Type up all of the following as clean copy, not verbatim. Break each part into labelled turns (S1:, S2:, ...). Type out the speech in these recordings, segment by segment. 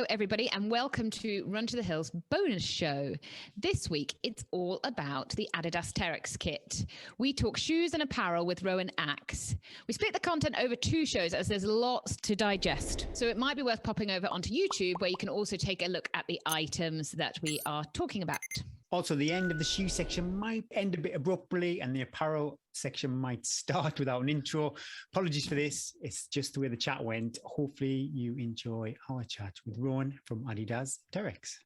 S1: everybody, and welcome to Run to the Hills bonus show. This week, it's all about the Adidas Terrex kit. We talk shoes and apparel with Rowan Axe. We split the content over 2 shows as there's lots to digest. So it might be worth popping over onto YouTube, where you can also take a look at the items that we are talking about.
S2: Also, the end of the shoe section might end a bit abruptly, and the apparel section might start without an intro. Apologies for this. It's just the way the chat went. Hopefully you enjoy our chat with Rowan from Adidas Terrex.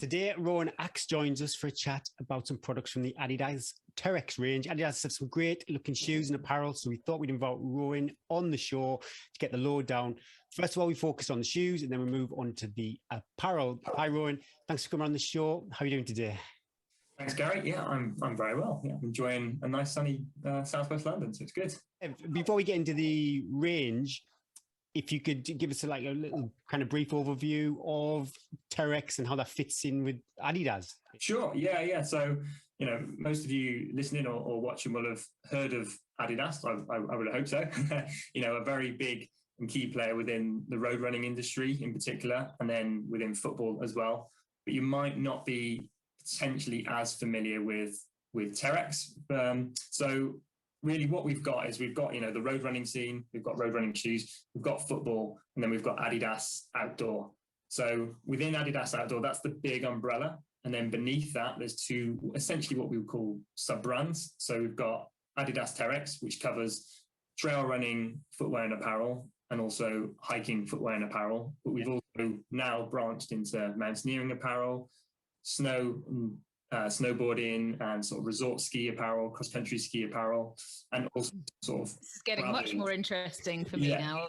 S2: Today, Rowan Axe joins us for a chat about some products from the Adidas Terrex range. Adidas have some great looking shoes and apparel, so we thought we'd invite Rowan on the show to get the lowdown. First of all, we focus on the shoes and then we move on to the apparel. Hi, Rowan. Thanks for coming on the show. How are you doing today?
S3: Thanks, Gary. Yeah, I'm very well. Yeah, I'm enjoying a nice sunny southwest London, so it's good.
S2: Before we get into the range, if you could give us a little kind of brief overview of Terrex and how that fits in with Adidas.
S3: Sure. Yeah. So, most of you listening or watching will have heard of Adidas. I would hope so. A very big and key player within the road running industry in particular, and then within football as well. But you might not be potentially as familiar with Terrex. So really what we've got is we've got, the road running scene, we've got road running shoes, we've got football, and then we've got Adidas Outdoor. So within Adidas Outdoor, that's the big umbrella. And then beneath that, there's 2, essentially what we would call sub-brands. So we've got Adidas Terrex, which covers trail running footwear and apparel, and also hiking footwear and apparel. But we've also now branched into mountaineering apparel, snowboarding and sort of resort ski apparel, cross-country ski apparel, and also sort of...
S1: This is getting much more interesting for me now.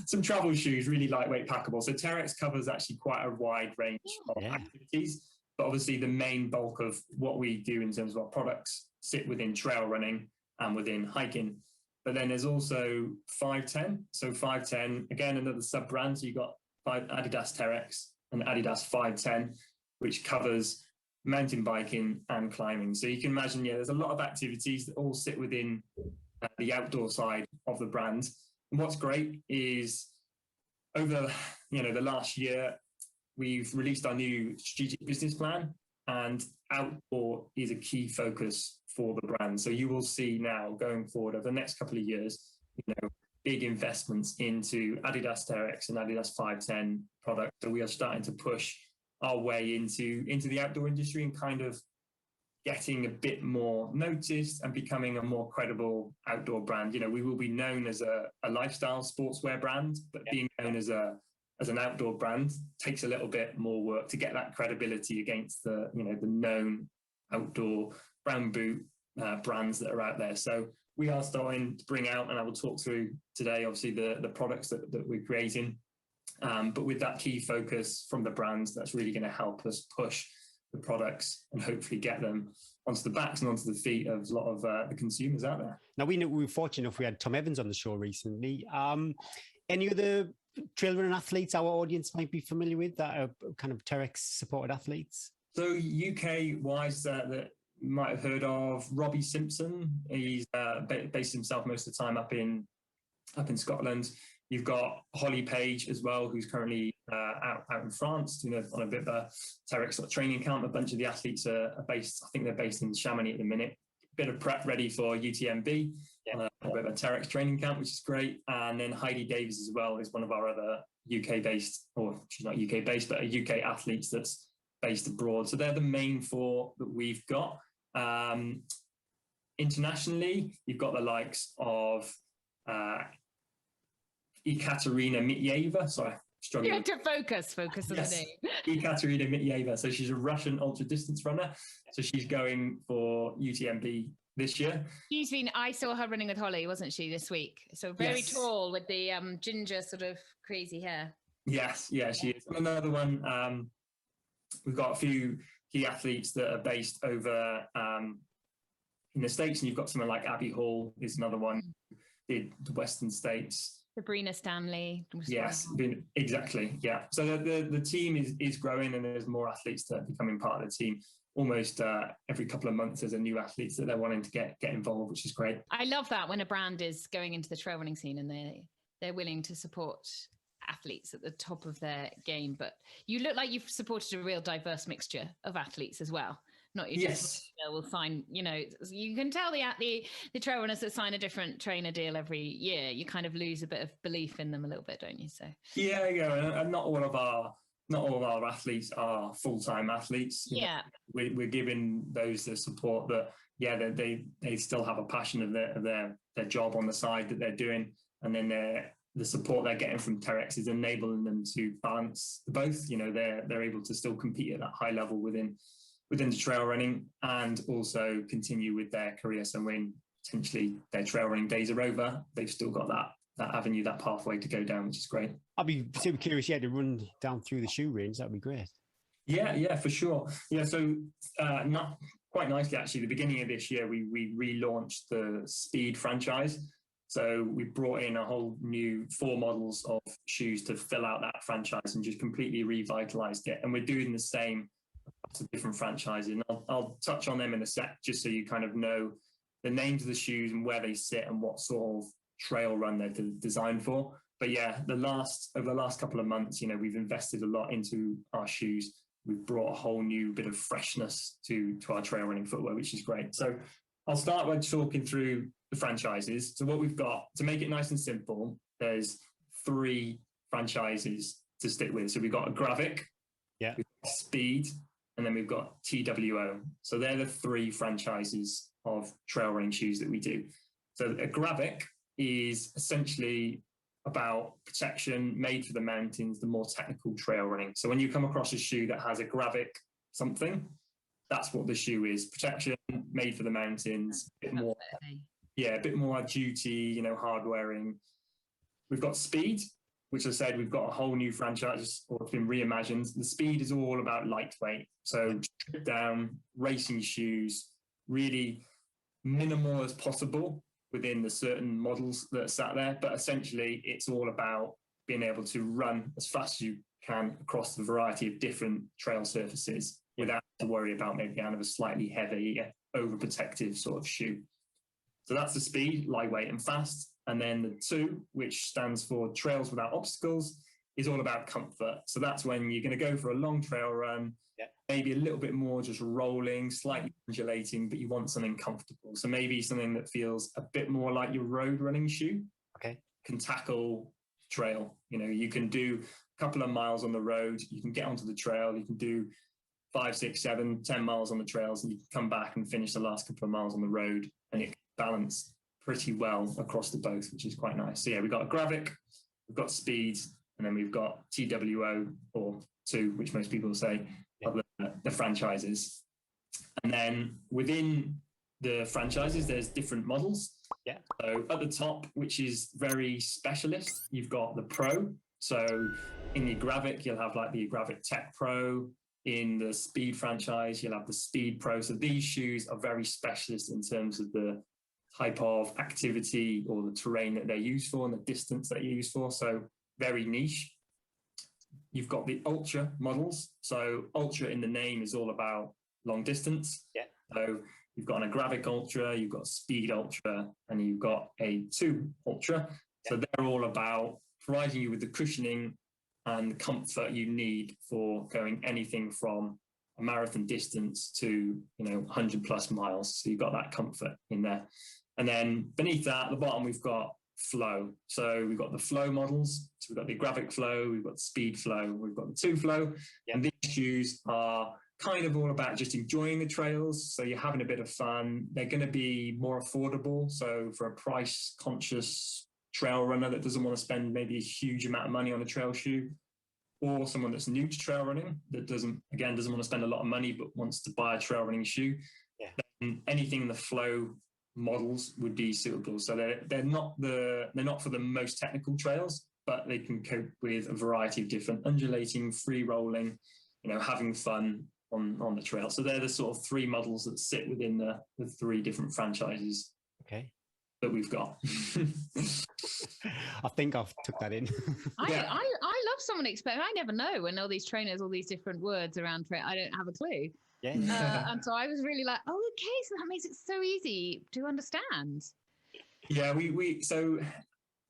S3: Some travel shoes, really lightweight, packable. So Terrex covers actually quite a wide range of activities, but obviously the main bulk of what we do in terms of our products sit within trail running and within hiking. But then there's also 510. So 510, again, another sub-brand. So you've got Adidas Terrex and Adidas 510, which covers mountain biking and climbing. So you can imagine, there's a lot of activities that all sit within the outdoor side of the brand. And what's great is over, the last year, we've released our new strategic business plan, and outdoor is a key focus for the brand. So you will see now going forward over the next couple of years, big investments into Adidas Terrex and Adidas 510 products. So we are starting to push our way into the outdoor industry and kind of getting a bit more noticed and becoming a more credible outdoor brand. We will be known as a lifestyle sportswear brand, but being known as an outdoor brand takes a little bit more work to get that credibility against the the known outdoor brown boot brands that are out there. So we are starting to bring out, and I will talk through today, obviously the products that we're creating. But with that key focus from the brands, that's really going to help us push the products and hopefully get them onto the backs and onto the feet of a lot of the consumers out there.
S2: Now, we were fortunate enough, we had Tom Evans on the show recently. Any other trail running athletes our audience might be familiar with that are kind of Terrex supported athletes?
S3: So UK-wise, that you might have heard of Robbie Simpson. He's based himself most of the time up in Scotland. You've got Holly Page as well, who's currently out in France, on a bit of a Terrex sort of training camp. A bunch of the athletes are based, I think they're based in Chamonix at the minute. Bit of prep ready for UTMB, a bit of a Terrex training camp, which is great. And then Heidi Davies as well is one of our other UK-based, or she's not UK-based, but a UK athletes that's based abroad. So they're the main 4 that we've got. Internationally, you've got the likes of Ekaterina Mityeva. Sorry, struggling.
S1: You have to focus on the name.
S3: Ekaterina Mityeva. So she's a Russian ultra distance runner. So she's going for UTMB this year.
S1: I saw her running with Holly, wasn't she, this week? So very tall with the ginger sort of crazy hair.
S3: Yes, she is. Another one, we've got a few key athletes that are based over in the States, and you've got someone like Abby Hall is another one, did the Western States
S1: Sabrina Stanley.
S3: Yes, exactly. Yeah. So the team is growing, and there's more athletes that are becoming part of the team. Almost every couple of months, there's a new athletes that they're wanting to get involved, which is great.
S1: I love that when a brand is going into the trail running scene and they're willing to support athletes at the top of their game. But you look like you've supported a real diverse mixture of athletes as well. Not you just will sign, you can tell the trail runners that sign a different trainer deal every year, you kind of lose a bit of belief in them a little bit, don't you? So
S3: yeah, and not all of our athletes are full-time athletes.
S1: Yeah.
S3: We're giving those the support that they still have a passion of their job on the side that they're doing, and then the support they're getting from Terrex is enabling them to balance both. They're able to still compete at that high level within the trail running, and also continue with their career. So when potentially their trail running days are over, they've still got that avenue, that pathway to go down, which is great.
S2: I'd be super curious, to run down through the shoe range. That'd be great.
S3: Yeah, for sure. Yeah, so not quite nicely, actually, the beginning of this year, we relaunched the Speed franchise. So we brought in a whole new 4 models of shoes to fill out that franchise and just completely revitalized it. And we're doing the same to different franchises. And I'll touch on them in a sec, just so you kind of know the names of the shoes and where they sit and what sort of trail run they're designed for. But yeah, over the last couple of months, we've invested a lot into our shoes. We've brought a whole new bit of freshness to our trail running footwear, which is great. So I'll start by talking through the franchises. So what we've got, to make it nice and simple, there's 3 franchises to stick with. So we've got a Gravic, we've got Speed, and then we've got TWO. So they're the 3 franchises of trail running shoes that we do. So a Gravic is essentially about protection, made for the mountains, the more technical trail running. So when you come across a shoe that has a Gravic something, that's what the shoe is. Protection, made for the mountains, a bit more duty, hard wearing. We've got Speed, which I said, we've got a whole new franchise, or it's been reimagined. The Speed is all about lightweight. So stripped down, racing shoes, really minimal as possible within the certain models that are sat there. But essentially, it's all about being able to run as fast as you can across the variety of different trail surfaces without to worry about maybe kind of a slightly heavy, overprotective sort of shoe. So that's the Speed, lightweight and fast. And then the 2, which stands for Trails Without Obstacles, is all about comfort. So that's when you're going to go for a long trail run, maybe a little bit more just rolling, slightly undulating, but you want something comfortable. So maybe something that feels a bit more like your road running shoe. Can tackle trail. You can do a couple of miles on the road, you can get onto the trail, you can do 5, 6, 7, 10 miles on the trails, and you can come back and finish the last couple of miles on the road, and it can balance pretty well across the both, which is quite nice. So yeah, we've got a Gravic, we've got Speed, and then we've got TWO, or 2, which most people say are the franchises. And then within the franchises, there's different models. So at the top, which is very specialist, you've got the Pro. So in the Gravic, you'll have like the Gravic Tech Pro. In the Speed franchise, you'll have the Speed Pro. So these shoes are very specialist in terms of the type of activity or the terrain that they're used for and the distance that you're used for. So very niche. You've got the Ultra models. So Ultra in the name is all about long distance. So you've got a Gravic Ultra, you've got Speed Ultra, and you've got a 2 Ultra. So they're all about providing you with the cushioning and the comfort you need for going anything from a marathon distance to 100 plus miles. So you've got that comfort in there. And then beneath that, at the bottom, we've got Flow. So we've got the Flow models. So we've got the Gravic Flow, we've got the Speed Flow, we've got the 2 Flow. And these shoes are kind of all about just enjoying the trails. So you're having a bit of fun. They're going to be more affordable. So for a price conscious trail runner that doesn't want to spend maybe a huge amount of money on a trail shoe, or someone that's new to trail running that doesn't want to spend a lot of money but wants to buy a trail running shoe, then anything in the Flow models would be suitable. So they're not for the most technical trails, but they can cope with a variety of different undulating, free rolling, having fun on the trail. So they're the sort of 3 models that sit within the 3 different franchises. that we've got.
S2: I think I've took that in.
S1: I love someone explain. I never know when all these trainers, all these different words around train. I don't have a clue.
S2: Yeah.
S1: And so I was really like, oh, okay, so that makes it so easy to understand.
S3: Yeah, we so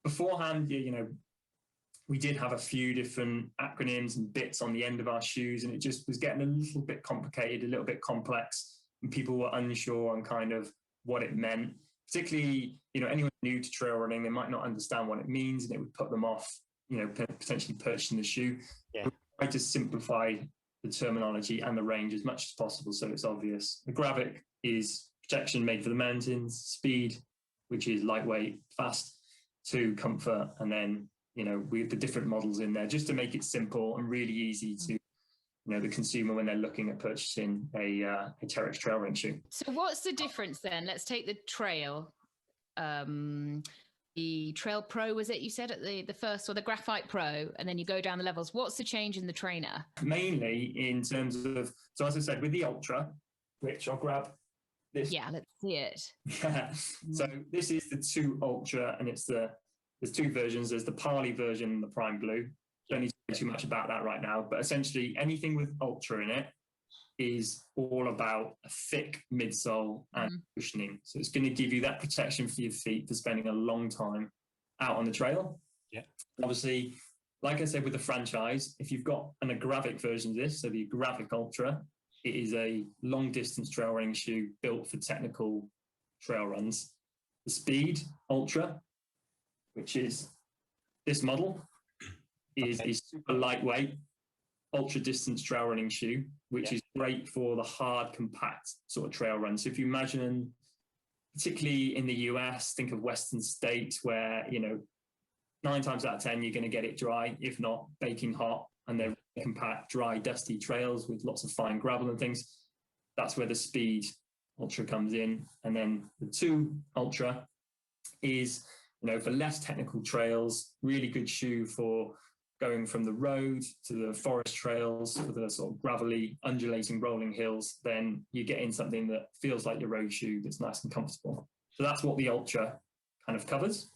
S3: beforehand, we did have a few different acronyms and bits on the end of our shoes, and it just was getting a little bit complicated, a little bit complex, and people were unsure on kind of what it meant. Particularly, anyone new to trail running, they might not understand what it means, and it would put them off, potentially purchasing the shoe.
S2: Yeah.
S3: I just simplify the terminology and the range as much as possible so it's obvious. The Gravic is protection made for the mountains, speed, which is lightweight, fast, to comfort, and then with the different models in there, just to make it simple and really easy to the consumer when they're looking at purchasing a Terrex trail running shoe.
S1: So what's the difference then? Let's take the trail. The Trail Pro, was it you said at the first, or the Graphite Pro, and then you go down the levels. What's the change in the trainer?
S3: Mainly in terms of, so as I said, with the Ultra, which I'll grab this.
S1: Yeah, let's see it.
S3: So this is the 2 Ultra, and there's 2 versions. There's the Parley version and the Prime Blue. Don't need to say too much about that right now, but essentially anything with Ultra in it is all about a thick midsole and cushioning. So it's going to give you that protection for your feet for spending a long time out on the trail.
S2: Yeah.
S3: Obviously, like I said, with the franchise, if you've got an Agravic version of this, so the Agravic Ultra, it is a long distance trail running shoe built for technical trail runs. The Speed Ultra, which is this model, is a super lightweight, ultra distance trail running shoe, which is great for the hard, compact sort of trail run. So if you imagine, particularly in the US, think of Western states where, 9 times out of 10, you're going to get it dry, if not baking hot, and they're compact, dry, dusty trails with lots of fine gravel and things. That's where the Speed Ultra comes in. And then the 2 Ultra is, for less technical trails, really good shoe for going from the road to the forest trails, for the sort of gravelly, undulating, rolling hills. Then you get in something that feels like your road shoe that's nice and comfortable. So that's what the Ultra kind of covers.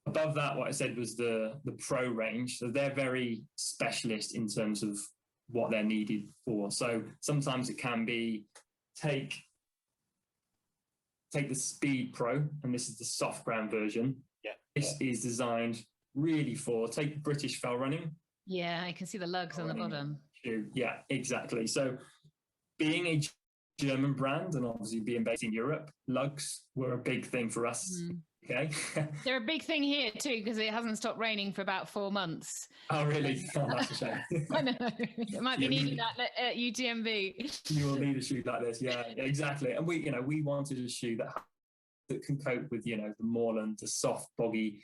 S3: Above that, what I said was the Pro range. So they're very specialist in terms of what they're needed for. So sometimes it can be take the Speed Pro, and this is the soft ground version.
S2: Yeah.
S3: This is designed really for, take British fell running.
S1: Yeah, I can see the lugs on the bottom.
S3: Shoe. Yeah, exactly. So being a German brand and obviously being based in Europe, lugs were a big thing for us. Okay.
S1: They're a big thing here too, because it hasn't stopped raining for about 4 months.
S3: Oh, really? Oh, that's a shame.
S1: I know. It might be needing that at UTMB.
S3: You will need a shoe like this. Yeah, exactly. And we wanted a shoe that can cope with, the moorland, the soft, boggy,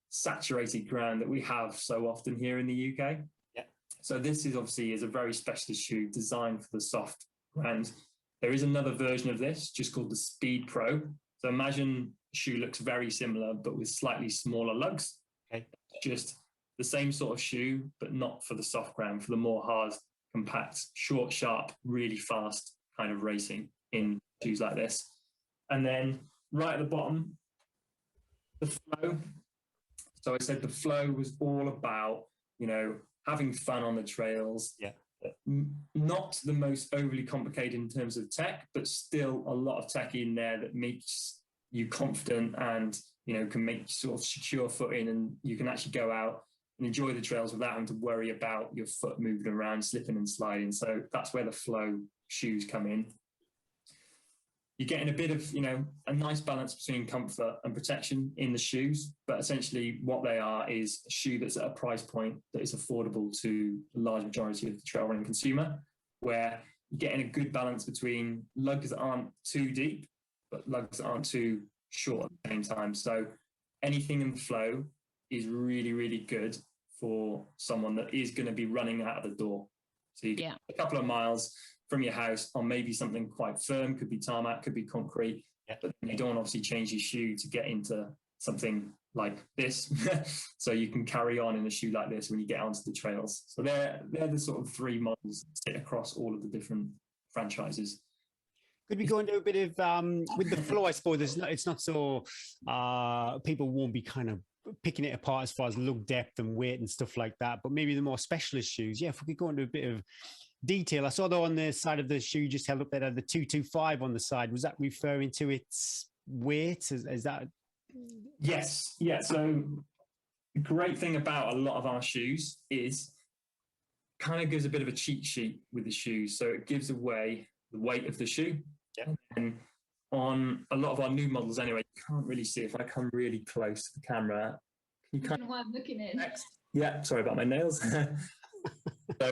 S3: saturated ground that we have so often here in the UK.
S2: Yeah.
S3: So this is obviously a very specialist shoe designed for the soft ground. There is another version of this just called the Speed Pro. So imagine a shoe looks very similar, but with slightly smaller lugs.
S2: Okay.
S3: Just the same sort of shoe, but not for the soft ground, for the more hard, compact, short, sharp, really fast kind of racing in shoes like this. And then right at the bottom, the Flow. So I said the Flow was all about, having fun on the trails.
S2: Yeah.
S3: Not the most overly complicated in terms of tech, but still a lot of tech in there that makes you confident and, can make you sort of secure footing, and you can actually go out and enjoy the trails without having to worry about your foot moving around, slipping and sliding. So that's where the Flow shoes come in. You're getting a bit of, a nice balance between comfort and protection in the shoes, but essentially what they are is a shoe that's at a price point that is affordable to the large majority of the trail running consumer, where you're getting a good balance between lugs that aren't too deep, but lugs that aren't too short at the same time. So anything in the Flow is really, really good for someone that is going to be running out of the door. So you get a couple of miles from your house on maybe something quite firm, could be tarmac, could be concrete, but you don't obviously change your shoe to get into something like this. So you can carry on in a shoe like this when you get onto the trails. So they're the sort of 3 models that sit across all of the different franchises.
S2: Could we go into a bit of with the flow? I suppose it's not so people won't be kind of picking it apart as far as look, depth, and weight and stuff like that. But maybe the more specialist shoes, yeah. If we could go into a bit of detail, I saw though on the side of the shoe you just held up there the 225 on the side. Was that referring to its weight? Is that?
S3: Yes, yeah. So the great thing about a lot of our shoes is kind of gives a bit of a cheat sheet with the shoes. So it gives away the weight of the shoe.
S2: Yeah.
S3: And on a lot of our new models anyway, you can't really see. If I come really close to the camera, can you kind of...
S1: why I'm looking in.
S3: Yeah, sorry about my nails. So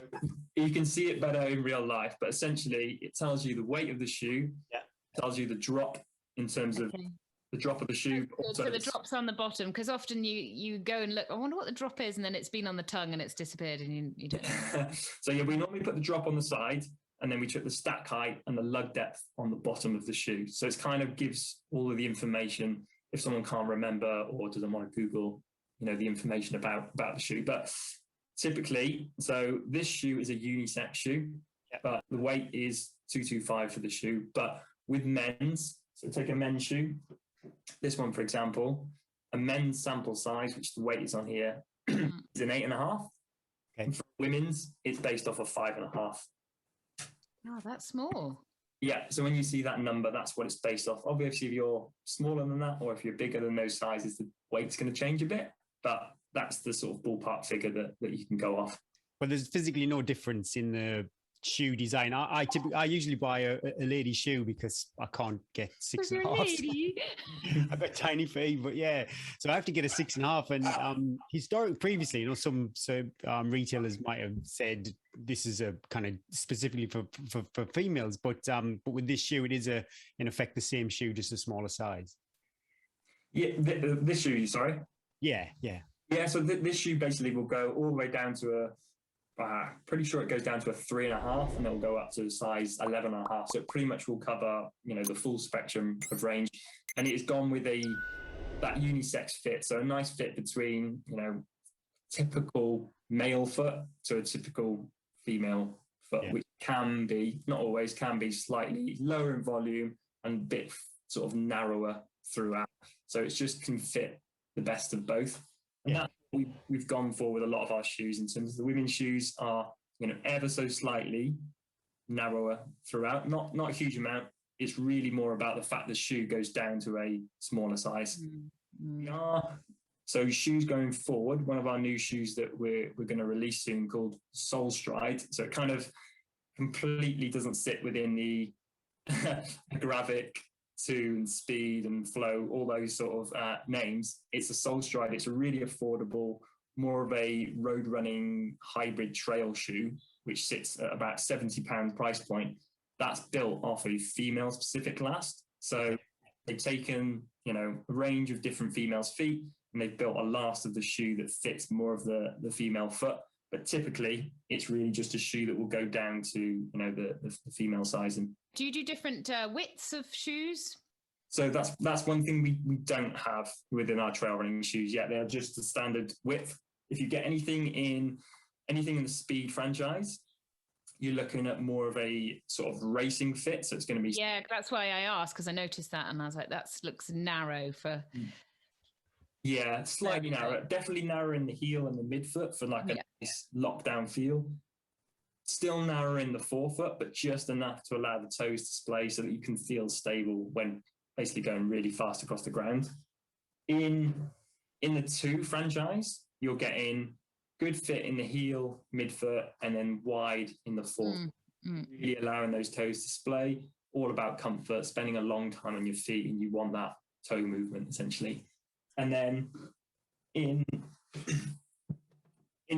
S3: you can see it better in real life, but essentially it tells you the weight of the shoe.
S2: Yeah.
S3: It tells you the drop in terms of the drop of the shoe.
S1: So the drop's on the bottom, because often you go and look, I wonder what the drop is, and then it's been on the tongue and it's disappeared and you don't know.
S3: So yeah, we normally put the drop on the side, and then we took the stack height and the lug depth on the bottom of the shoe. So it kind of gives all of the information if someone can't remember or doesn't want to Google, the information about the shoe. But typically, so this shoe is a unisex shoe, but the weight is 225 for the shoe. But with men's, so take a men's shoe, this one, for example, a men's sample size, which the weight is on here, is an 8.5.
S2: Okay.
S3: For women's, it's based off of 5.5.
S1: Oh, that's small.
S3: Yeah, so when you see that number, that's what it's based off. Obviously, if you're smaller than that, or if you're bigger than those sizes, the weight's going to change a bit, but that's the sort of ballpark figure that you can go off.
S2: But there's physically no difference in the shoe design. I usually buy a lady shoe because I can't get 6.5. I've got tiny feet, but yeah, so I have to get a 6.5. And historically, previously, some retailers might have said this is a kind of specifically for females, but with this shoe, it is in effect the same shoe, just a smaller size.
S3: Yeah, this shoe, sorry.
S2: Yeah.
S3: So this shoe basically will go all the way down to pretty sure it goes down to a 3.5, and it'll go up to a size 11.5. So it pretty much will cover, the full spectrum of range. And it's gone with that unisex fit. So a nice fit between, typical male foot to a typical female foot, which can be, not always, can be slightly lower in volume and a bit sort of narrower throughout. So it just can fit the best of both. And that's what we've gone for with a lot of our shoes. In terms of the women's shoes are, ever so slightly narrower throughout, not a huge amount. It's really more about the fact the shoe goes down to a smaller size. So shoes going forward, one of our new shoes that we're going to release soon called Soul Stride. So it kind of completely doesn't sit within the graphic, tune, speed and flow, all those sort of names. It's a Soul Stride. It's a really affordable, more of a road running hybrid trail shoe, which sits at about £70 price point. That's built off a female specific last. So they've taken, a range of different females' feet, and they've built a last of the shoe that fits more of the female foot. But typically, it's really just a shoe that will go down to, the female sizing.
S1: Do you do different widths of shoes?
S3: So that's one thing we don't have within our trail running shoes yet. They're just the standard width. If you get anything in the speed franchise, you're looking at more of a sort of racing fit. So it's going to be...
S1: Yeah, that's why I asked, because I noticed that and I was like, that looks narrow for...
S3: Yeah, slightly narrow. Definitely narrow in the heel and the midfoot for like a nice lockdown feel. Still narrow in the forefoot, but just enough to allow the toes to splay so that you can feel stable when basically going really fast across the ground. In the 2 franchise, you're getting good fit in the heel, midfoot, and then wide in the forefoot. Really allowing those toes to splay. All about comfort, spending a long time on your feet, and you want that toe movement essentially. And then in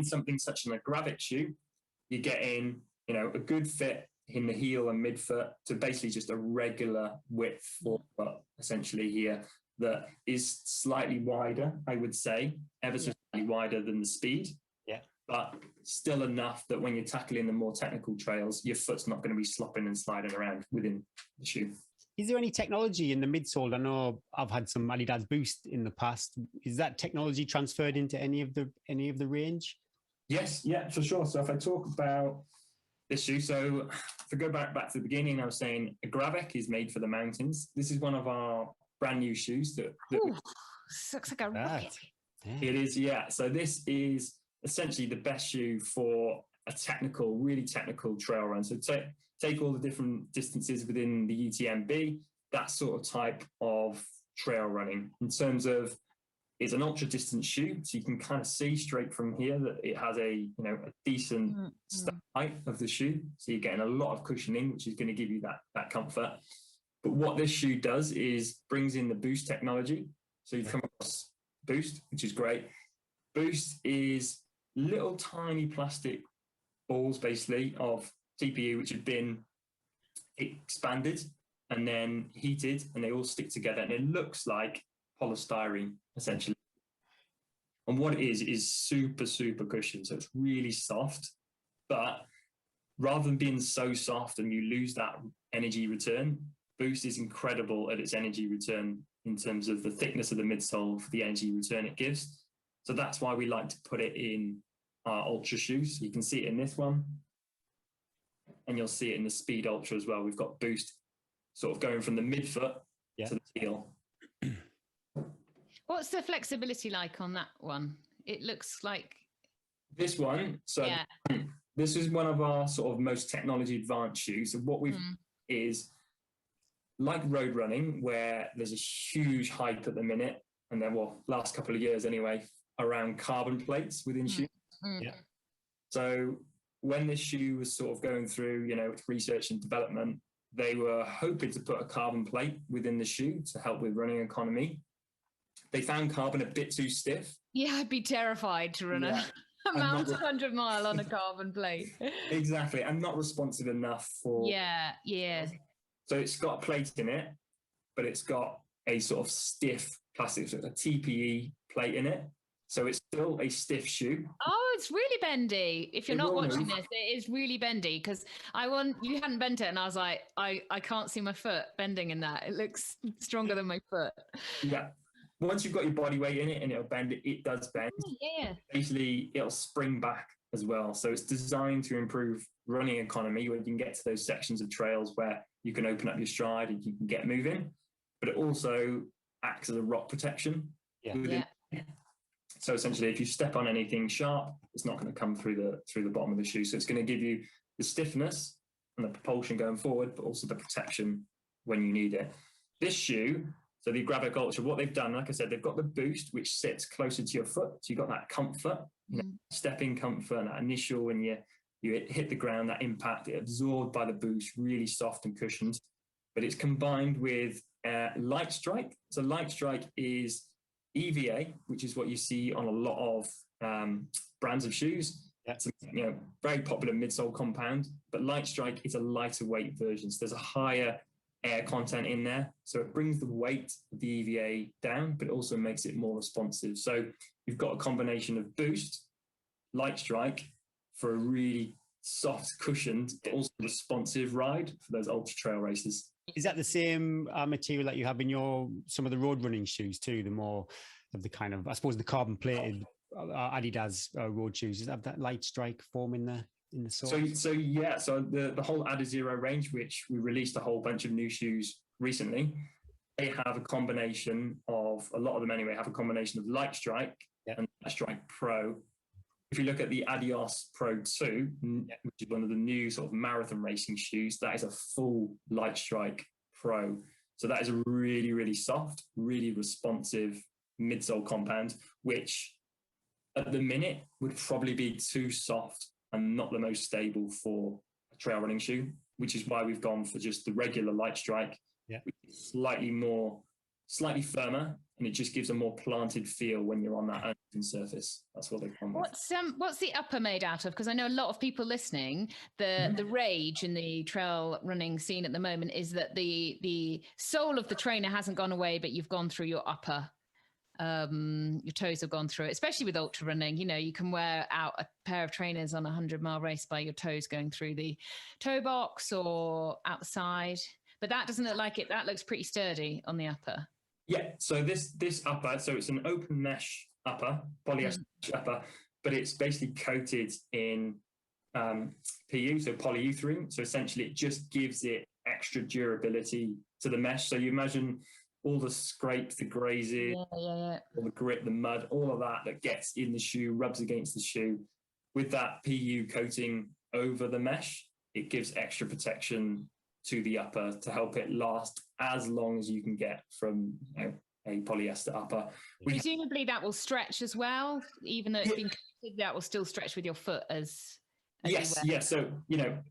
S3: something such as a Gravit shoe, you're getting, a good fit in the heel and midfoot to basically just a regular width forefoot essentially here that is slightly wider, I would say, ever so slightly wider than the speed.
S2: Yeah.
S3: But still enough that when you're tackling the more technical trails, your foot's not going to be slopping and sliding around within the shoe.
S2: Is there any technology in the midsole? I know I've had some Adidas Boost in the past. Is that technology transferred into any of the range?
S3: Yes, yeah, for sure. So if I talk about This shoe. So if I go back to the beginning, I was saying a Grabec is made for the mountains. This is one of our brand new shoes that
S1: looks like a rocket.
S3: It is, yeah. So this is essentially the best shoe for a really technical trail run. So take all the different distances within the UTMB, that sort of type of trail running. In terms of, it's an ultra distance shoe, so you can kind of see straight from here that it has a decent step height of the shoe. So you're getting a lot of cushioning, which is going to give you that comfort. But what this shoe does is brings in the Boost technology. So you've come across Boost, which is great. Boost is little tiny plastic balls, basically, of TPU, which have been expanded and then heated, and they all stick together, and it looks like polystyrene, essentially. And what it is super, super cushioned. So it's really soft, but rather than being so soft and you lose that energy return, Boost is incredible at its energy return in terms of the thickness of the midsole for the energy return it gives. So that's why we like to put it in our Ultra shoes. You can see it in this one, and you'll see it in the Speed Ultra as well. We've got Boost sort of going from the midfoot to the heel.
S1: What's the flexibility like on that one? It looks like
S3: this one. So this is one of our sort of most technology advanced shoes. So what we've is like road running, where there's a huge hype at the minute, and then last couple of years anyway, around carbon plates within shoes. So when this shoe was sort of going through, its research and development, they were hoping to put a carbon plate within the shoe to help with running economy. They found carbon a bit too stiff.
S1: Yeah, I'd be terrified to run a mount 100 mile on a carbon plate.
S3: Exactly, and not responsive enough for...
S1: Yeah.
S3: So it's got a plate in it, but it's got a sort of stiff plastic, so it's a TPE plate in it. So it's still a stiff shoe. Oh,
S1: it's really bendy. If you're not watching this, it is really bendy, because you hadn't bent it, and I was like, I can't see my foot bending in that. It looks stronger than my foot.
S3: Yeah. Once you've got your body weight in it and it'll bend, it does bend.
S1: Yeah.
S3: Basically, it'll spring back as well. So it's designed to improve running economy, when you can get to those sections of trails where you can open up your stride and you can get moving. But it also acts as a rock protection. So essentially, if you step on anything sharp, it's not going to come through the bottom of the shoe. So it's going to give you the stiffness and the propulsion going forward, but also the protection when you need it. This shoe, so the Grabec Ultra, what they've done, like I said, they've got the Boost, which sits closer to your foot. So you've got that comfort, stepping comfort, and that initial, when you hit the ground, that impact, it absorbed by the Boost, really soft and cushioned. But it's combined with Light Strike. So Light Strike is EVA, which is what you see on a lot of brands of shoes. It's a very popular midsole compound, but Light Strike is a lighter weight version. So there's a higher air content in there. So it brings the weight of the EVA down, but it also makes it more responsive. So you've got a combination of Boost, Light Strike for a really soft, cushioned, but also responsive ride for those ultra trail races.
S2: Is that the same material that you have in some of the road running shoes too? The more of the kind of, I suppose, the carbon plated Adidas road shoes. Does it have that Light Strike form in the sole?
S3: So the whole Adizero range, which we released a whole bunch of new shoes recently, they have a combination of, a lot of them anyway, have a combination of Light Strike and Light Strike Pro. If you look at the Adios Pro 2, which is one of the new sort of marathon racing shoes, that is a full Light Strike Pro. So that is a really, really soft, really responsive midsole compound, which at the minute would probably be too soft and not the most stable for a trail running shoe, which is why we've gone for just the regular Light Strike, which is slightly firmer, and it just gives a more planted feel when you're on that uneven surface. That's what they come with.
S1: What's the upper made out of? Because I know a lot of people listening, the rage in the trail running scene at the moment is that the sole of the trainer hasn't gone away, but you've gone through your upper. Your toes have gone through it, especially with ultra running. You can wear out a pair of trainers on a 100-mile race by your toes going through the toe box or outside. But that doesn't look like it. That looks pretty sturdy on the upper.
S3: Yeah, so this upper, so it's an open mesh upper, polyester upper, but it's basically coated in PU, so polyurethane. So essentially, it just gives it extra durability to the mesh. So you imagine all the scrapes, the grazing, all the grit, the mud, all of that gets in the shoe, rubs against the shoe. With that PU coating over the mesh, it gives extra protection to the upper to help it last as long as you can get from a polyester upper.
S1: Presumably that will stretch as well, even though it's been coated, that will still stretch with your foot as
S3: yes. So,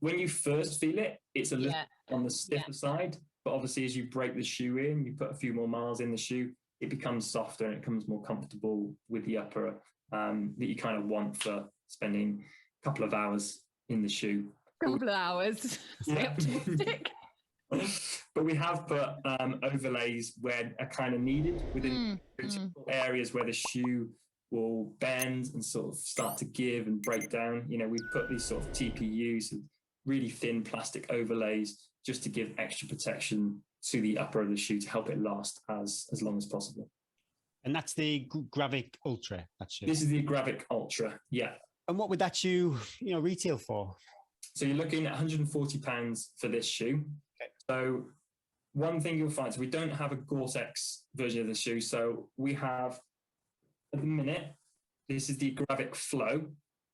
S3: when you first feel it, it's a little on the stiffer side, but obviously as you break the shoe in, you put a few more miles in the shoe, it becomes softer and it becomes more comfortable with the upper that you kind of want for spending a couple of hours in the shoe.
S1: Couple of hours.
S3: But we have put overlays where are kind of needed within areas where the shoe will bend and sort of start to give and break down. We've put these sort of TPUs, really thin plastic overlays, just to give extra protection to the upper of the shoe to help it last as long as possible.
S2: And that's the Gravic Ultra.
S3: This is the Gravic Ultra, yeah.
S2: And what would that shoe, retail for?
S3: So you're looking at £140 for this shoe. Okay. So one thing you'll find, so we don't have a Gore-Tex version of the shoe. So we have, at the minute, this is the Gravic Flow.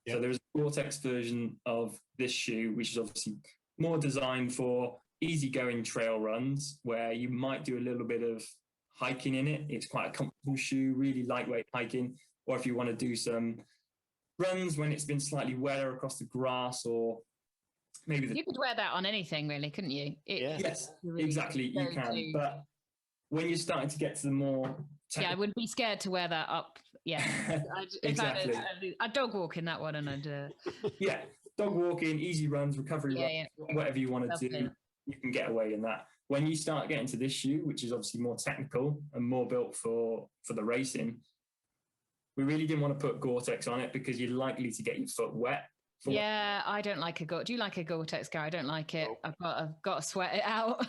S3: Yep. So there's a Gore-Tex version of this shoe, which is obviously more designed for easygoing trail runs where you might do a little bit of hiking in it. It's quite a comfortable shoe, really lightweight hiking. Or if you want to do some runs when it's been slightly wetter across the grass, or maybe
S1: you could wear that on anything, really, couldn't you?
S3: Yes, really exactly, you can. But when you're starting to get to the more
S1: I wouldn't be scared to wear that up. Yeah,
S3: exactly.
S1: I'd dog walk in that one, and I'd
S3: dog walking, easy runs, recovery runs, whatever you want to do, you can get away in that. When you start getting to this shoe, which is obviously more technical and more built for the racing, we really didn't want to put Gore-Tex on it because you're likely to get your foot wet.
S1: I don't like a Gore. Do you like a Gore-Tex, Gary? I don't like it. I've got to sweat it out.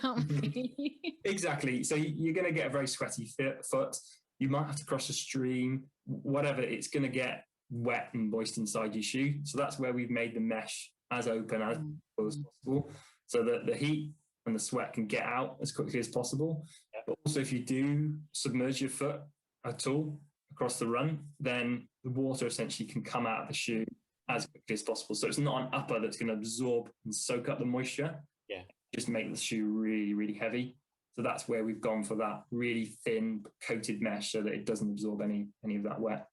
S3: Exactly. So you're going to get a very sweaty foot. You might have to cross a stream, whatever. It's going to get wet and moist inside your shoe. So that's where we've made the mesh as open as possible, so that the heat and the sweat can get out as quickly as possible. But also, if you do submerge your foot at all across the run, then the water essentially can come out of the shoe as quickly as possible. So it's not an upper that's going to absorb and soak up the moisture. Yeah. Just make the shoe really, really heavy. So that's where we've gone for that really thin coated mesh so that it doesn't absorb any of that wet.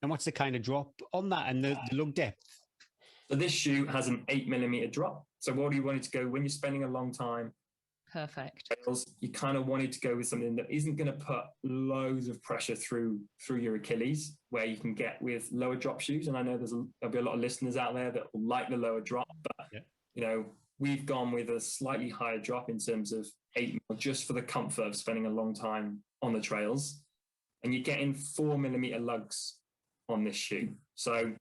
S2: And what's the kind of drop on that and the lug depth?
S3: So this shoe has an 8mm drop. So what do you want it to go when you're spending a long time?
S1: Perfect.
S3: You kind of wanted to go with something that isn't going to put loads of pressure through your Achilles, where you can get with lower drop shoes. And I know there'll be a lot of listeners out there that will like the lower drop, but we've gone with a slightly higher drop in terms of 8mm, just for the comfort of spending a long time on the trails. And you're getting 4mm lugs on this shoe. So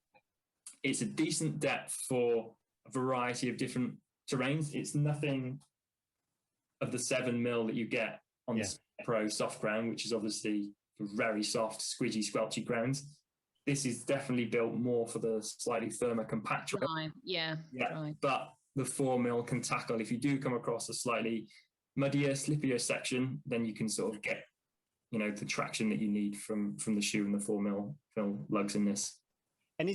S3: it's a decent depth for a variety of different terrains. It's nothing of the 7mm that you get on the Pro soft ground, which is obviously very soft, squidgy, squelchy ground. This is definitely built more for the slightly firmer, compact terrain.
S1: Dry.
S3: But the 4mm can tackle, if you do come across a slightly muddier, slippier section, then you can sort of get, the traction that you need from the shoe and the 4mm lugs in this.
S2: And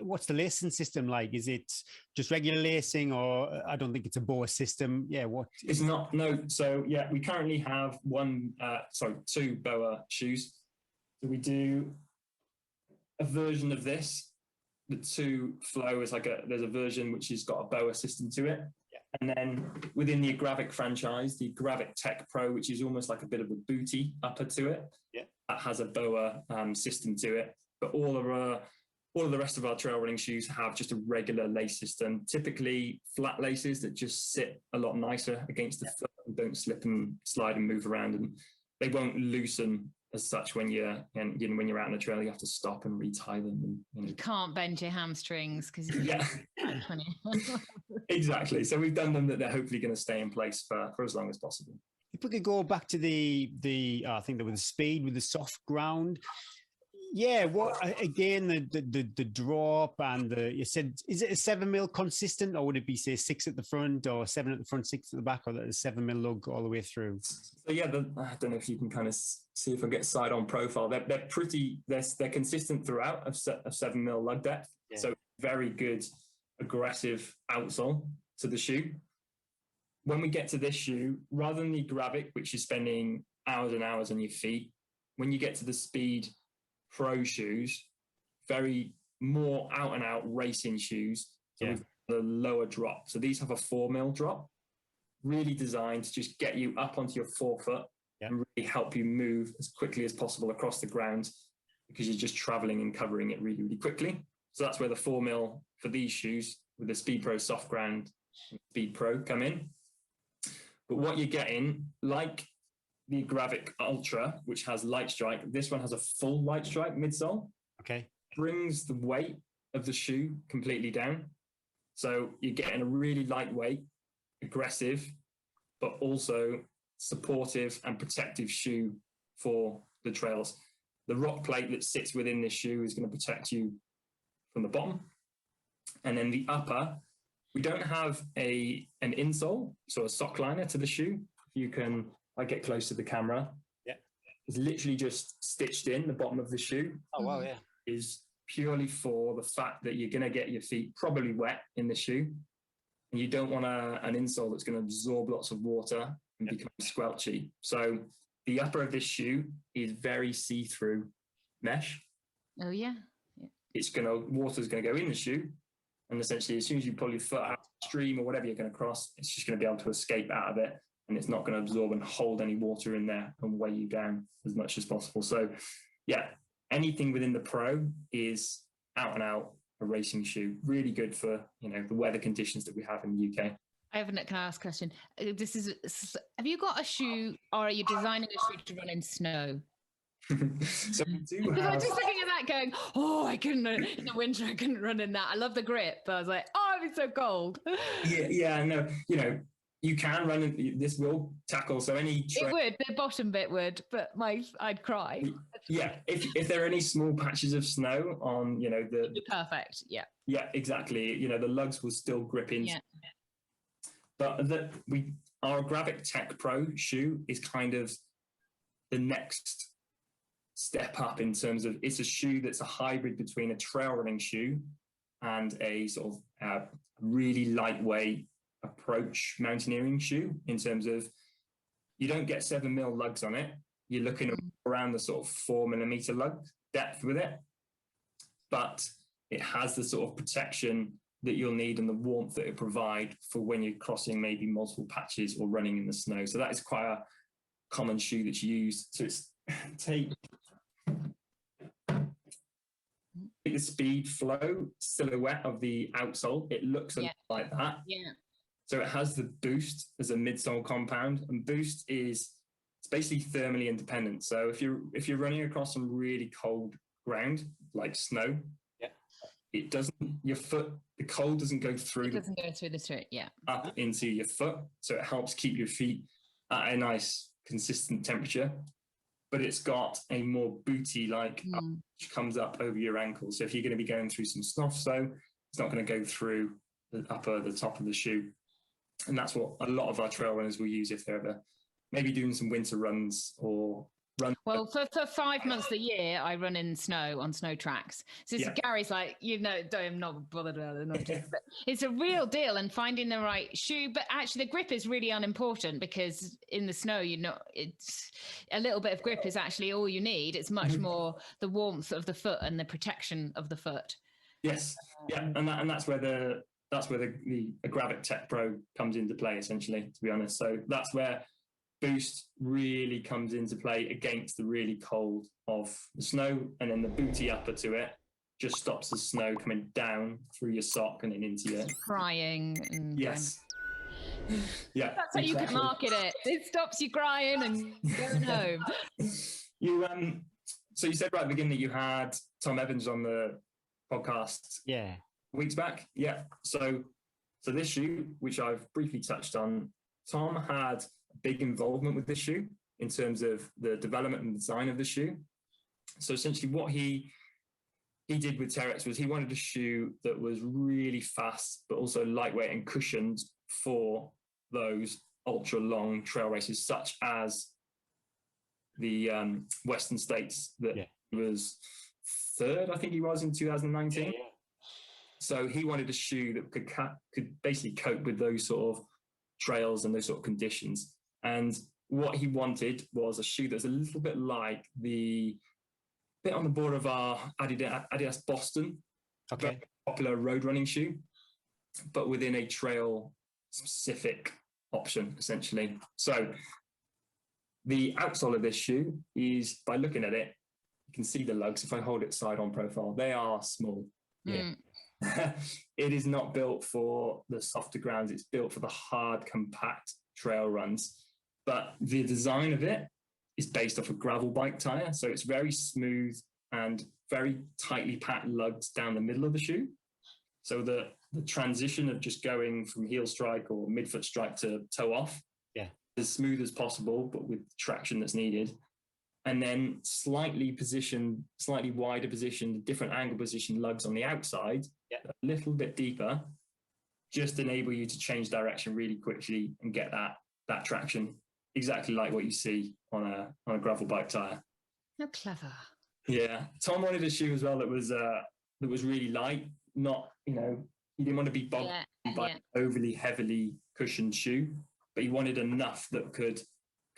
S2: what's the lacing system like? Is it just regular lacing, or I don't think it's a BOA system? Yeah, what?
S3: It's not, no. So we currently have two BOA shoes. So we do a version of this. The 2 Flow is there's a version which has got a BOA system to it. Yeah. And then within the Gravic franchise, the Gravic Tech Pro, which is almost like a bit of a booty upper to it. Yeah. That has a BOA system to it. But all of the rest of our trail running shoes have just a regular lace system, typically flat laces that just sit a lot nicer against the foot and don't slip and slide and move around, and they won't loosen as such when you're out on the trail. You have to stop and retie them. And,
S1: you can't bend your hamstrings because
S3: exactly. So we've done them that they're hopefully going to stay in place for as long as possible.
S2: If we could go back to the I think there was the speed with the soft ground. Yeah, what again? The drop and you said, is it a 7mm consistent, or would it be say 6 at the front, or 7 at the front, 6 at the back, or the 7mm lug all the way through?
S3: So yeah, I don't know if you can kind of see if I get side on profile. They're pretty. They're consistent throughout of 7mm lug depth. Yeah. So very good, aggressive outsole to the shoe. When we get to this shoe, rather than the Gravic, which is spending hours and hours on your feet, when you get to the Speed Pro shoes, very more out and out racing shoes. So with the lower drop. So these have a 4mm drop, really designed to just get you up onto your forefoot and really help you move as quickly as possible across the ground, because you're just traveling and covering it really, really quickly. So that's where the 4mm for these shoes with the Speed Pro Soft Ground and Speed Pro come in. But what you're getting, like the Gravic Ultra, which has light strike, this one has a full light strike midsole.
S2: Okay.
S3: Brings the weight of the shoe completely down. So you're getting a really lightweight, aggressive, but also supportive and protective shoe for the trails. The rock plate that sits within this shoe is going to protect you from the bottom. And then the upper, we don't have an insole, so a sock liner to the shoe. You can, I get close to the camera. Yeah. It's literally just stitched in the bottom of the shoe.
S2: Oh, wow, yeah.
S3: Is purely for the fact that you're going to get your feet probably wet in the shoe. And you don't want an insole that's going to absorb lots of water and become squelchy. So the upper of this shoe is very see-through mesh.
S1: Oh, yeah.
S3: Water's going to go in the shoe. And essentially, as soon as you pull your foot out of the stream or whatever you're going to cross, it's just going to be able to escape out of it. And it's not going to absorb and hold any water in there and weigh you down as much as possible. So, yeah, anything within the Pro is out and out a racing shoe. Really good for, the weather conditions that we have in the UK.
S1: Can I ask a question? Have you got a shoe, or are you designing a shoe to run in snow?
S3: So we do have...
S1: I was just looking at that going, I couldn't, in the winter, I couldn't run in that. I love the grip, but I was like, it'd be so cold.
S3: No, you can run in, this will tackle, so any...
S1: It would, the bottom bit would, but I'd cry.
S3: Yeah, if there are any small patches of snow on, the...
S1: Perfect, yeah.
S3: Yeah, exactly. The lugs will still grip in. Yeah. But our Gravic Tech Pro shoe is kind of the next step up in terms of, it's a shoe that's a hybrid between a trail running shoe and a sort of really lightweight approach mountaineering shoe, in terms of you don't get 7mm lugs on it. You're looking around the sort of 4mm lug depth with it, but it has the sort of protection that you'll need and the warmth that it provide for when you're crossing maybe multiple patches or running in the snow. So that is quite a common shoe that's used. So it's take the Speed Flow silhouette of the outsole. It looks a lot like that.
S1: Yeah.
S3: So it has the Boost as a midsole compound, and Boost it's basically thermally independent. So if you're running across some really cold ground like snow, it doesn't, the cold doesn't go through.
S1: It doesn't go through the street,
S3: up into your foot. So it helps keep your feet at a nice consistent temperature. But it's got a more booty-like which comes up over your ankles. So if you're going to be going through some snow, it's not going to go through the top of the shoe. And that's what a lot of our trail runners will use if they're ever maybe doing some winter runs or run.
S1: Well, for 5 months a year, I run in snow on snow tracks. So Gary's like, I'm not bothered about it. But it's a real deal, and finding the right shoe. But actually, the grip is really unimportant, because in the snow, it's a little bit of grip is actually all you need. It's much more the warmth of the foot and the protection of the foot.
S3: Yes, and that's where the Gravic Tech Pro comes into play, essentially, to be honest. So that's where Boost really comes into play against the really cold of the snow, and then the booty upper to it just stops the snow coming down through your sock and then into your...
S1: Crying. And
S3: yes. Yeah.
S1: That's how you could market it. It stops you crying and going home.
S3: So you said right at the beginning that you had Tom Evans on the podcast.
S2: Yeah.
S3: Weeks back. Yeah. So this shoe, which I've briefly touched on, Tom had big involvement with this shoe in terms of the development and design of the shoe. So essentially what he did with Terrex was he wanted a shoe that was really fast, but also lightweight and cushioned for those ultra long trail races, such as the Western States that he was third, I think he was in 2019.
S2: Yeah.
S3: So he wanted a shoe that could basically cope with those sort of trails and those sort of conditions. And what he wanted was a shoe that's a little bit like the bit on the border of our Adidas Boston, very popular road running shoe, but within a trail specific option, essentially. So the outsole of this shoe is, by looking at it, you can see the lugs. If I hold it side on profile, they are small.
S1: Yeah.
S3: It is not built for the softer grounds. It's built for the hard, compact trail runs. But the design of it is based off a gravel bike tire. So it's very smooth and very tightly packed lugs down the middle of the shoe. So the transition of just going from heel strike or midfoot strike to toe off, as smooth as possible, but with traction that's needed. And then slightly wider positioned, different angle position lugs on the outside, a little bit deeper, just enable you to change direction really quickly and get that traction, exactly like what you see on a gravel bike tire.
S1: How clever.
S3: Yeah. Tom wanted a shoe as well that was really light, not, he didn't want to be bogged by an overly heavily cushioned shoe, but he wanted enough that could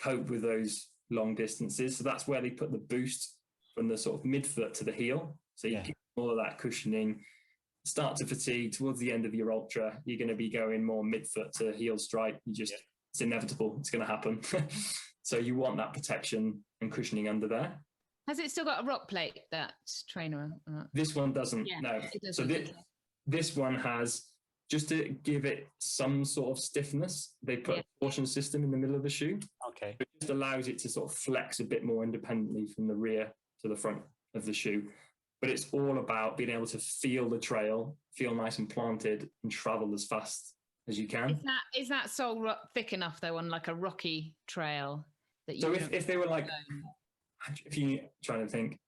S3: cope with those long distances. So that's where they put the boost from the sort of midfoot to the heel. So you get all of that cushioning. Start to fatigue towards the end of your ultra, you're going to be going more midfoot to heel strike. It's inevitable. It's going to happen. So you want that protection and cushioning under there.
S1: Has it still got a rock plate, that trainer?
S3: This one doesn't. No. So this one has, just to give it some sort of stiffness, they put a torsion system in the middle of the shoe.
S2: Okay.
S3: It just allows it to sort of flex a bit more independently from the rear to the front of the shoe. But it's all about being able to feel the trail, feel nice and planted, and travel as fast as you can.
S1: Is that sole thick enough, though, on like a rocky trail?
S3: So if they were like, if you're trying to think,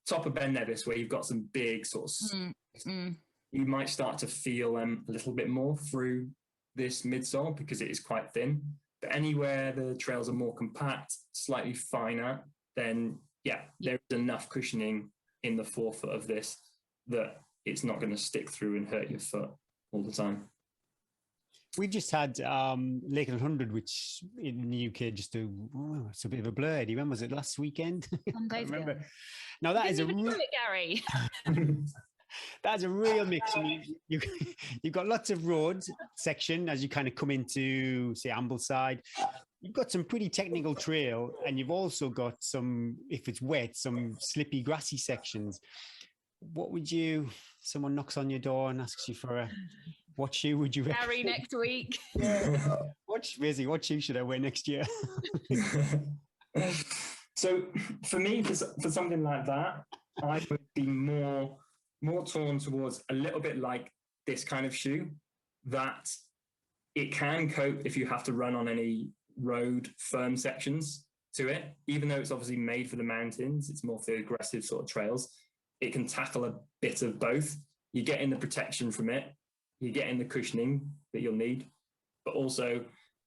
S3: top of Ben Nevis, where you've got some big sort of you might start to feel them a little bit more through this midsole because it is quite thin. But anywhere the trails are more compact, slightly finer, then there is enough cushioning in the forefoot of this that it's not going to stick through and hurt your foot all the time.
S2: We just had Lake 100, which in the UK it's a bit of a blur. Do you remember? Was it last weekend? I remember. Now that is
S1: Gary.
S2: That's a real mix. You've got lots of road section as you kind of come into, say, Ambleside. You've got some pretty technical trail, and you've also got some, if it's wet, some slippy, grassy sections. What would someone knocks on your door and asks you for what shoe would you recommend?
S1: Gary next week.
S2: What shoe should I wear next year?
S3: So for me, for something like that, I would be more torn towards a little bit like this kind of shoe, that it can cope if you have to run on any road firm sections to it, even though it's obviously made for the mountains. It's more for the aggressive sort of trails. It can tackle a bit of both. You're getting the protection from it, you're getting the cushioning that you'll need, but also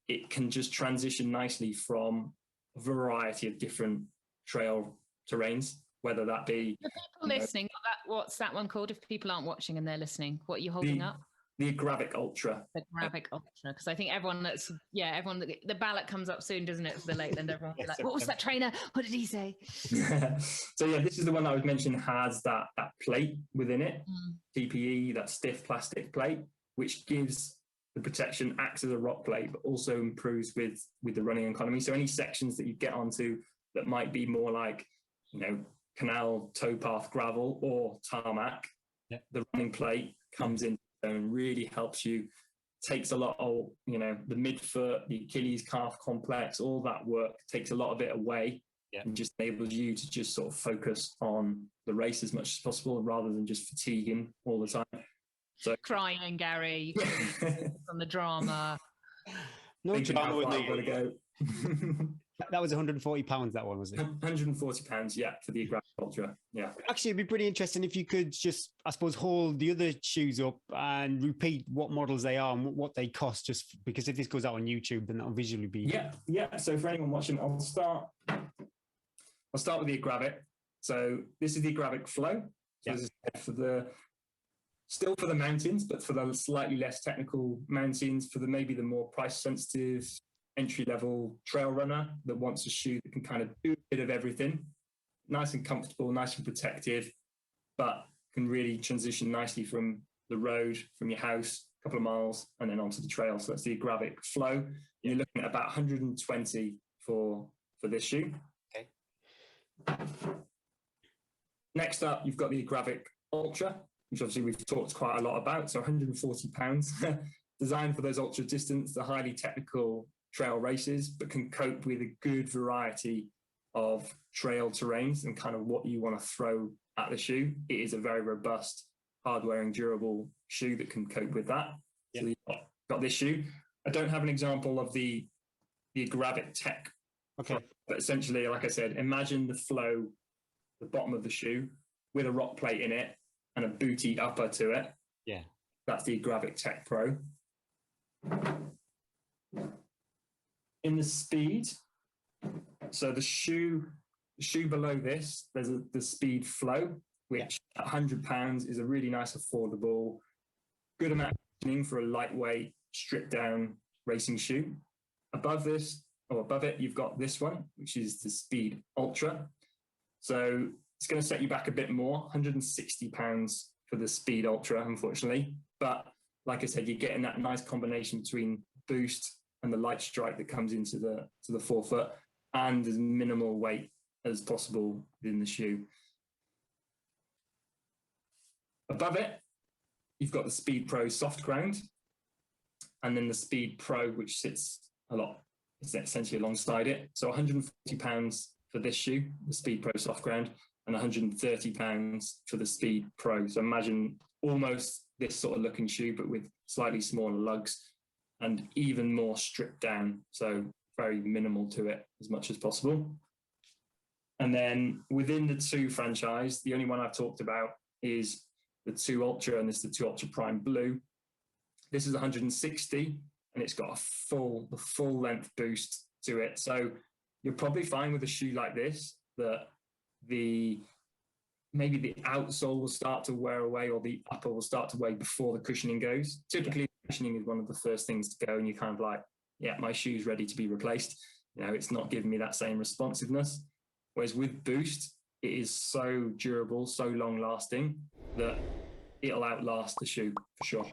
S3: it can just transition nicely from a variety of different trail terrains, whether that be...
S1: For people listening, what's that one called? If people aren't watching and they're listening, what are you holding up?
S3: The Agravic Ultra.
S1: The Agravic Ultra, because I think everyone the ballot comes up soon, doesn't it, for the Lakeland? Everyone will be like, what was that trainer? What did he say?
S3: So this is the one that I was mentioning, has that plate within it, TPE, that stiff plastic plate, which gives the protection, acts as a rock plate, but also improves with the running economy. So any sections that you get onto that might be more like, canal, towpath, gravel, or tarmac, the running plate comes in and really helps you, takes a lot of, the midfoot, the Achilles calf complex, all that work, takes a lot of it away and just enables you to just sort of focus on the race as much as possible rather than just fatiguing all the time. So
S1: crying, Gary, on the drama.
S2: No drama with
S3: me.
S2: That was £140, that one, was it?
S3: £140, yeah, for the Agravic Ultra. Yeah.
S2: Actually, it'd be pretty interesting if you could just, I suppose, hold the other shoes up and repeat what models they are and what they cost, just because if this goes out on YouTube, then that'll visually be...
S3: Yeah. So for anyone watching, I'll start with the Agravic. So this is the Agravic Flow. So this is still for the mountains, but for the slightly less technical mountains, for maybe the more price sensitive entry-level trail runner that wants a shoe that can kind of do a bit of everything, nice and comfortable, nice and protective, but can really transition nicely from the road, from your house, a couple of miles, and then onto the trail. So that's the Agravic Flow. You're looking at about 120 for this shoe.
S2: Okay.
S3: Next up, you've got the Agravic Ultra, which obviously we've talked quite a lot about. So £140, designed for those ultra distance, the highly technical trail races, but can cope with a good variety of trail terrains and kind of what you want to throw at the shoe. It is a very robust, hard-wearing, durable shoe that can cope with that. Yeah. So you've got this shoe. I don't have an example of the Agravic Tech.
S2: Okay.
S3: But essentially, like I said, imagine the Flow, the bottom of the shoe, with a rock plate in it and a booty upper to it.
S2: Yeah.
S3: That's the Agravic Tech Pro. In the Speed, so the shoe below this, there's the Speed Flow, which at £100 is a really nice, affordable, good amount of cushioning for a lightweight, stripped down racing shoe. Above it, you've got this one, which is the Speed Ultra. So it's going to set you back a bit more, £160 for the Speed Ultra, unfortunately. But like I said, you're getting that nice combination between boost and the light strike that comes into the forefoot, and as minimal weight as possible within the shoe. Above it, you've got the Speed Pro Soft Ground, and then the Speed Pro, which sits it's essentially alongside it. So £140 for this shoe, the Speed Pro Soft Ground, and £130 for the Speed Pro. So imagine almost this sort of looking shoe, but with slightly smaller lugs and even more stripped down. So very minimal to it as much as possible. And then within the 2 franchise, the only one I've talked about is the 2 Ultra, and this is the 2 Ultra Prime Blue. This is 160, and it's got the full length boost to it. So you'll probably find with a shoe like this that maybe the outsole will start to wear away, or the upper will start to wear before the cushioning goes. Typically, the cushioning is one of the first things to go, and you're kind of like, yeah, my shoe's ready to be replaced. It's not giving me that same responsiveness. Whereas with Boost, it is so durable, so long lasting that it'll outlast the shoe for sure.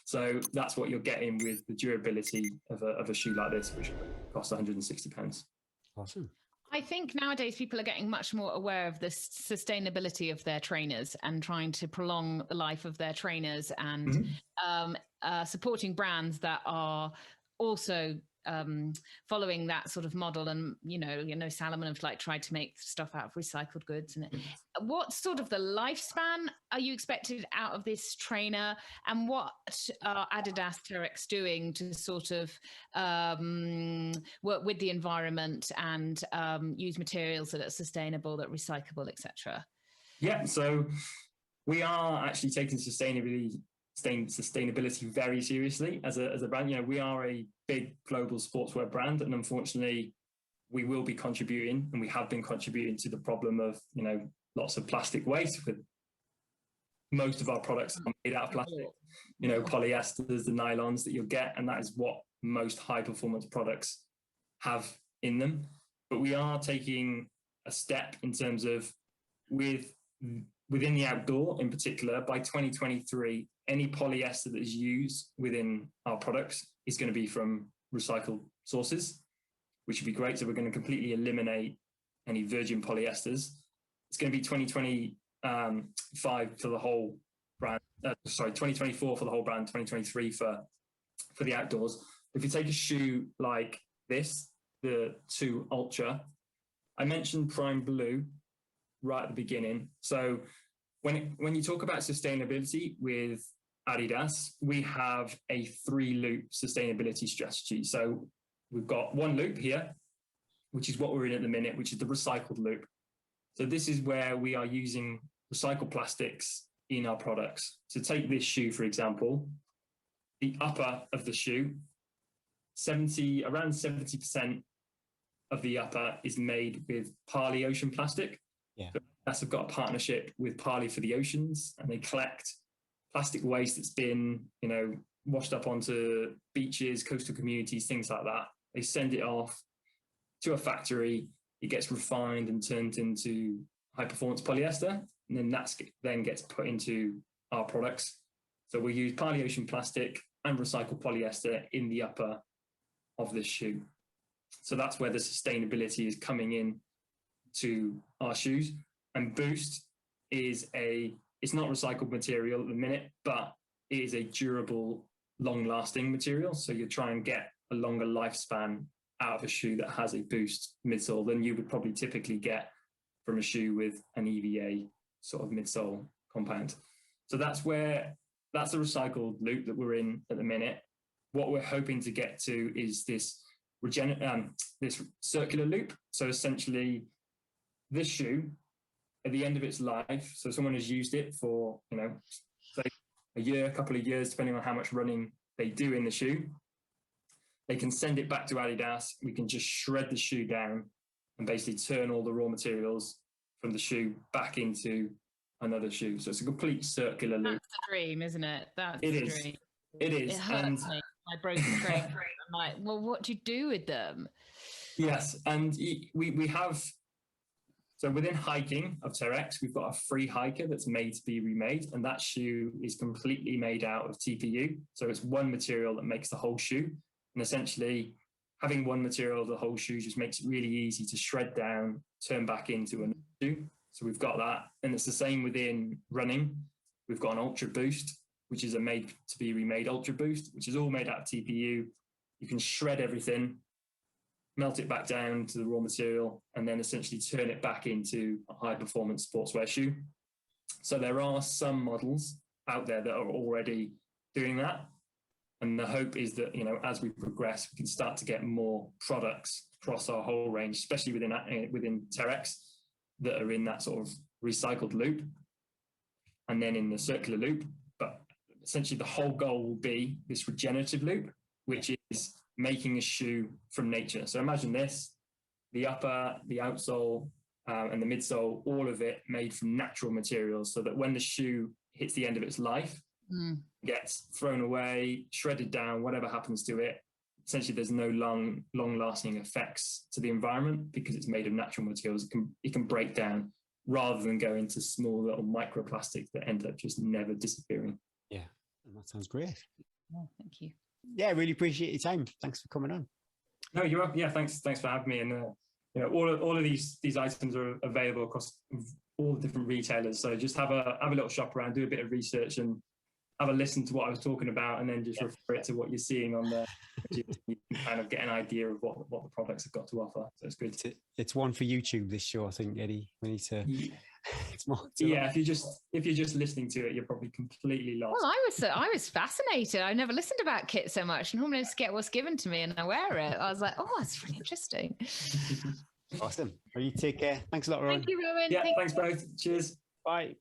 S3: So that's what you're getting with the durability of a shoe like this, which costs £160.
S2: Awesome.
S1: I think nowadays people are getting much more aware of the sustainability of their trainers and trying to prolong the life of their trainers, and supporting brands that are also following that sort of model. And Salomon have tried to make stuff out of recycled goods. And what sort of the lifespan are you expected out of this trainer, and what are Adidas Terrex doing to sort of work with the environment and use materials that are sustainable, that are recyclable, etc.?
S3: Yeah, so we are actually taking sustainability very seriously as a brand. We are a big global sportswear brand, and unfortunately we will be contributing, and we have been contributing to the problem of lots of plastic waste. With most of our products are made out of plastic, polyesters, the nylons that you'll get, and that is what most high performance products have in them. But we are taking a step in terms of within the outdoor in particular. By 2023, any polyester that is used within our products is going to be from recycled sources, which would be great. So we're going to completely eliminate any virgin polyesters. It's going to be 2025 for the whole brand. 2024 for the whole brand, 2023 for the outdoors. If you take a shoe like this, the 2 Ultra, I mentioned Prime Blue right at the beginning. So when you talk about sustainability with Adidas, we have a 3-loop sustainability strategy. So we've got 1 loop here, which is what we're in at the minute, which is the recycled loop. So this is where we are using recycled plastics in our products. So take this shoe, for example, the upper of the shoe, around 70% of the upper is made with Parley ocean plastic.
S2: Yeah.
S3: So Adidas have got a partnership with Parley for the Oceans, and they collect plastic waste that's been, washed up onto beaches, coastal communities, things like that. They send it off to a factory. It gets refined and turned into high performance polyester, and then then gets put into our products. So we use Parley ocean plastic and recycled polyester in the upper of the shoe. So that's where the sustainability is coming in to our shoes. And Boost is it's not recycled material at the minute, but it is a durable, long-lasting material. So you try and get a longer lifespan out of a shoe that has a Boost midsole than you would probably typically get from a shoe with an EVA sort of midsole compound. So that's the recycled loop that we're in at the minute. What we're hoping to get to is this circular loop. So essentially, this shoe, at the end of its life, so someone has used it for, say a year, a couple of years, depending on how much running they do in the shoe, they can send it back to Adidas. We can just shred the shoe down and basically turn all the raw materials from the shoe back into another shoe. So it's a complete circular loop.
S1: That's the dream, isn't it? That's the dream.
S3: It is.
S1: It hurts me. I broke the frame. I'm like, well, what do you do with them?
S3: Yes, and we have. So within hiking of Terrex, we've got a free hiker that's made to be remade, and that shoe is completely made out of TPU. So it's one material that makes the whole shoe, and essentially having one material of the whole shoe just makes it really easy to shred down, turn back into a shoe. So we've got that, and it's the same within running. We've got an Ultra Boost, which is a made to be remade Ultra Boost, which is all made out of TPU. You can shred everything, melt it back down to the raw material, and then essentially turn it back into a high performance sportswear shoe. So there are some models out there that are already doing that. And the hope is that, as we progress, we can start to get more products across our whole range, especially within Terrex, that are in that sort of recycled loop and then in the circular loop. But essentially the whole goal will be this regenerative loop, which is making a shoe from nature. So imagine this, the upper, the outsole, and the midsole, all of it made from natural materials, so that when the shoe hits the end of its life, gets thrown away, shredded down, whatever happens to it, essentially there's no long-lasting effects to the environment because it's made of natural materials. It can break down rather than go into small little microplastics that end up just never disappearing.
S2: Yeah, that sounds great.
S1: Oh, thank you.
S2: Yeah, really appreciate your time. Thanks for coming on.
S3: No, you're up. Yeah, thanks for having me. And all of these items are available across all the different retailers. So just have a little shop around, do a bit of research, and have a listen to what I was talking about, and then just refer it to what you're seeing on there. You can kind of get an idea of what the products have got to offer. So it's good.
S2: It's one for YouTube, this show, I think, Eddie. We need to.
S3: Yeah.
S2: It's more.
S3: If you're just listening to it, you're probably completely lost.
S1: Well, I was fascinated. I never listened about kit so much. Normally, I just get what's given to me and I wear it. I was like, oh, that's really interesting.
S2: Awesome. Well, you take care. Thanks a lot, Rowan.
S1: Thank you, Rowan.
S3: Yeah, thanks both. Cheers.
S2: Bye.